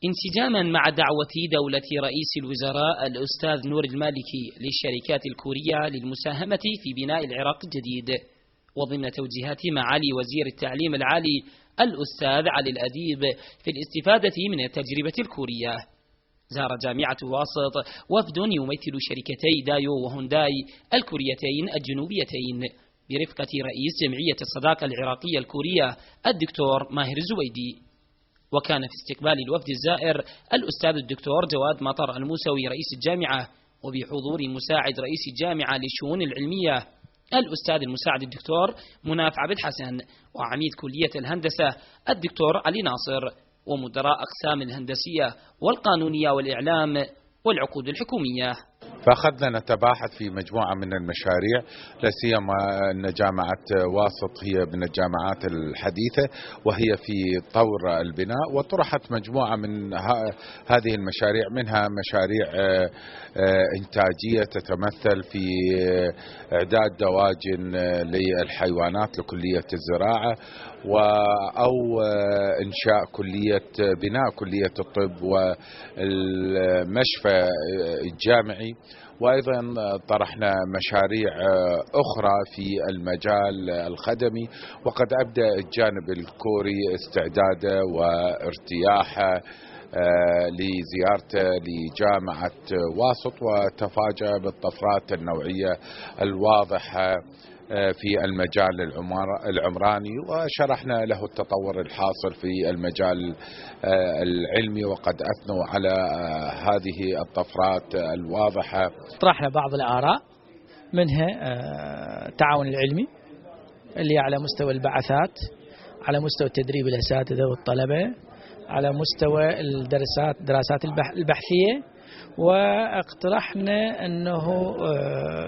انسجاما مع دعوة دولة رئيس الوزراء الأستاذ نور المالكي للشركات الكورية للمساهمة في بناء العراق الجديد، وضمن توجيهات معالي وزير التعليم العالي الأستاذ علي الأديب في الاستفادة من التجربة الكورية، زار جامعة واسط وفد يمثل شركتي دايو وهونداي الكوريتين الجنوبيتين برفقة رئيس جمعية الصداقة العراقية الكورية الدكتور ماهر الزويدي. وكان في استقبال الوفد الزائر الأستاذ الدكتور جواد مطر الموسوي رئيس الجامعة، وبحضور مساعد رئيس الجامعة للشؤون العلمية الأستاذ المساعد الدكتور مناف عبد حسن، وعميد كلية الهندسة الدكتور علي ناصر، ومدراء أقسام الهندسية والقانونية والإعلام والعقود الحكومية. فأخذنا نتباحث في مجموعة من المشاريع، لا سيما أن جامعة واسط هي من الجامعات الحديثة وهي في طور البناء، وطرحت مجموعة من هذه المشاريع، منها مشاريع إنتاجية تتمثل في إعداد دواجن للحيوانات لكلية الزراعة، أو إنشاء بناء كلية الطب والمشفى الجامعي. وأيضا طرحنا مشاريع أخرى في المجال الخدمي، وقد أبدأ الجانب الكوري استعداده وارتياحه لزيارته لجامعة واسط، وتفاجأ بالطفرات النوعية الواضحة في المجال العمراني، وشرحنا له التطور الحاصل في المجال العلمي، وقد أثنوا على هذه الطفرات الواضحة. طرحنا بعض الآراء، منها التعاون العلمي اللي على مستوى البعثات، على مستوى تدريب الأساتذة والطلبة، على مستوى الدراسات البحثية، واقترحنا أنه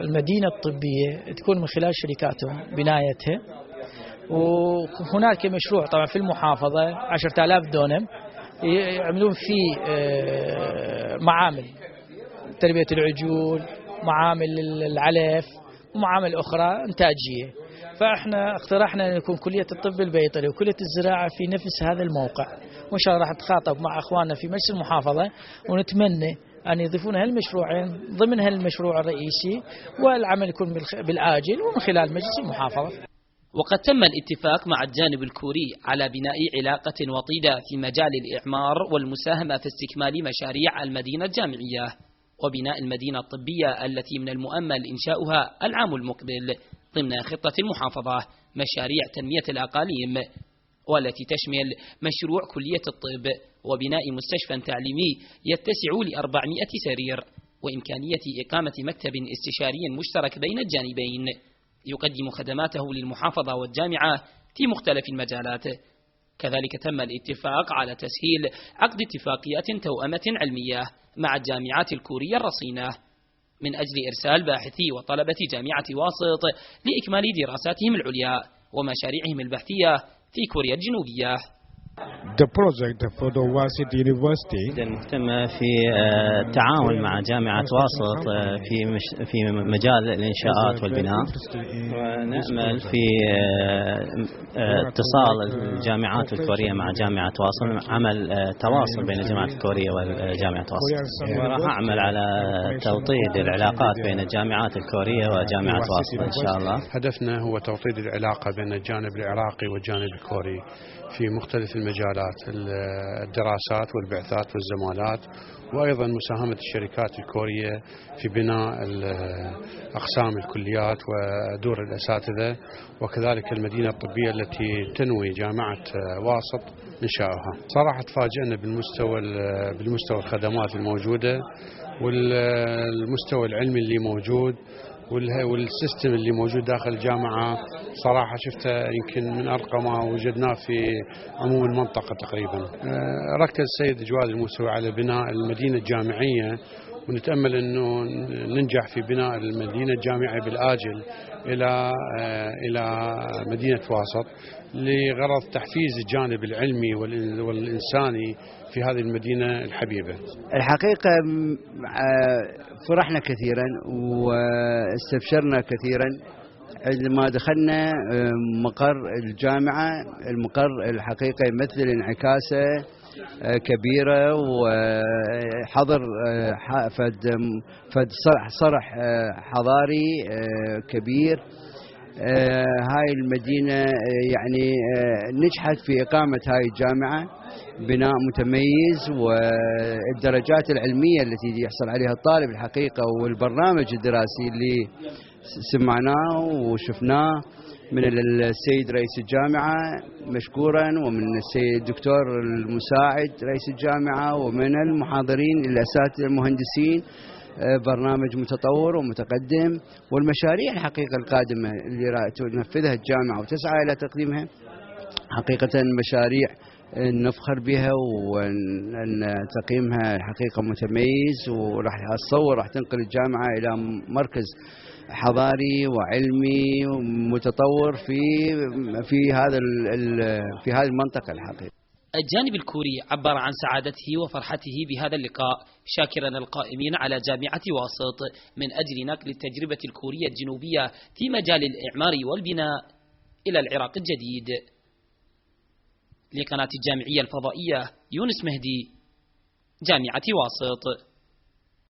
المدينة الطبية تكون من خلال شركاتهم بنايتها. وهناك مشروع طبعا في المحافظة 10,000 دونم يعملون فيه معامل تربية العجول، معامل العلف، ومعامل أخرى إنتاجية. فإحنا اقترحنا أن يكون كلية الطب البيطري وكلية الزراعة في نفس هذا الموقع، وإن شاء الله راح نتخاطب مع أخواننا في مجلس المحافظة، ونتمنى أن يضيفون هالمشروعين ضمن هالمشروع الرئيسي، والعمل يكون بالآجل ومن خلال مجلس المحافظة. وقد تم الاتفاق مع الجانب الكوري على بناء علاقة وطيدة في مجال الإعمار والمساهمة في استكمال مشاريع المدينة الجامعية وبناء المدينة الطبية التي من المؤمل إنشاؤها العام المقبل ضمن خطة المحافظة مشاريع تنمية الأقاليم، والتي تشمل مشروع كلية الطب وبناء مستشفى تعليمي يتسع ل400 سرير، وإمكانية إقامة مكتب استشاري مشترك بين الجانبين يقدم خدماته للمحافظة والجامعة في مختلف المجالات. كذلك تم الاتفاق على تسهيل عقد اتفاقيات توأمة علمية مع الجامعات الكورية الرصينة من أجل إرسال باحثي وطلبة جامعة واسط لإكمال دراساتهم العليا ومشاريعهم البحثية في كوريا الجنوبية. The project for the Wasit University مهتمة في التعاون مع جامعة واسط في مجال الإنشاءات والبناء، ونأمل في اتصال الجامعات الكورية مع جامعة واسط، عمل تواصل بين الجامعات الكورية وجامعة واسط، وراح أعمل على توطيد العلاقات بين الجامعات الكورية وجامعة واسط إن شاء الله. هدفنا هو توطيد العلاقة بين الجانب العراقي والجانب الكوري في مختلف المجالات، الدراسات والبعثات والزمالات، وأيضا مساهمة الشركات الكورية في بناء أقسام الكليات ودور الأساتذة، وكذلك المدينة الطبية التي تنوي جامعة واسط إنشاؤها. صراحة تفاجئنا بالمستوى الخدمات الموجودة والمستوى العلمي اللي موجود والسيستم اللي موجود داخل الجامعة. صراحة شفته يمكن من أرقى ما وجدناه في عموم المنطقة تقريبا. ركز السيد جواد الموسوي على بناء المدينة الجامعية، ونتأمل أنه ننجح في بناء المدينة الجامعية بالآجل إلى مدينة واسط لغرض تحفيز الجانب العلمي والإنساني في هذه المدينة الحبيبة. الحقيقة فرحنا كثيرا واستبشرنا كثيرا عندما دخلنا مقر الجامعة. المقر الحقيقة يمثل انعكاسه كبيرة، وحضر فد صرح حضاري كبير. هاي المدينة يعني نجحت في إقامة هاي الجامعة، بناء متميز، والدرجات العلمية التي يحصل عليها الطالب الحقيقة، والبرنامج الدراسي اللي سمعناه وشفناه من السيد رئيس الجامعة مشكورا، ومن السيد الدكتور المساعد رئيس الجامعة، ومن المحاضرين الأساتذة المهندسين، برنامج متطور ومتقدم. والمشاريع الحقيقة القادمة اللي راح تنفذها الجامعة وتسعى إلى تقديمها حقيقة مشاريع نفخر بها، وأن تقييمها حقيقة متميز، وراح أتصور راح تنقل الجامعة إلى مركز حضاري وعلمي متطور في هذه المنطقة الحقيقة. الجانب الكوري عبر عن سعادته وفرحته بهذا اللقاء، شاكرا القائمين على جامعة واسط من أجل نقل التجربة الكورية الجنوبية في مجال الإعمار والبناء إلى العراق الجديد. لقناة الجامعية الفضائية، يونس مهدي، جامعة واسط.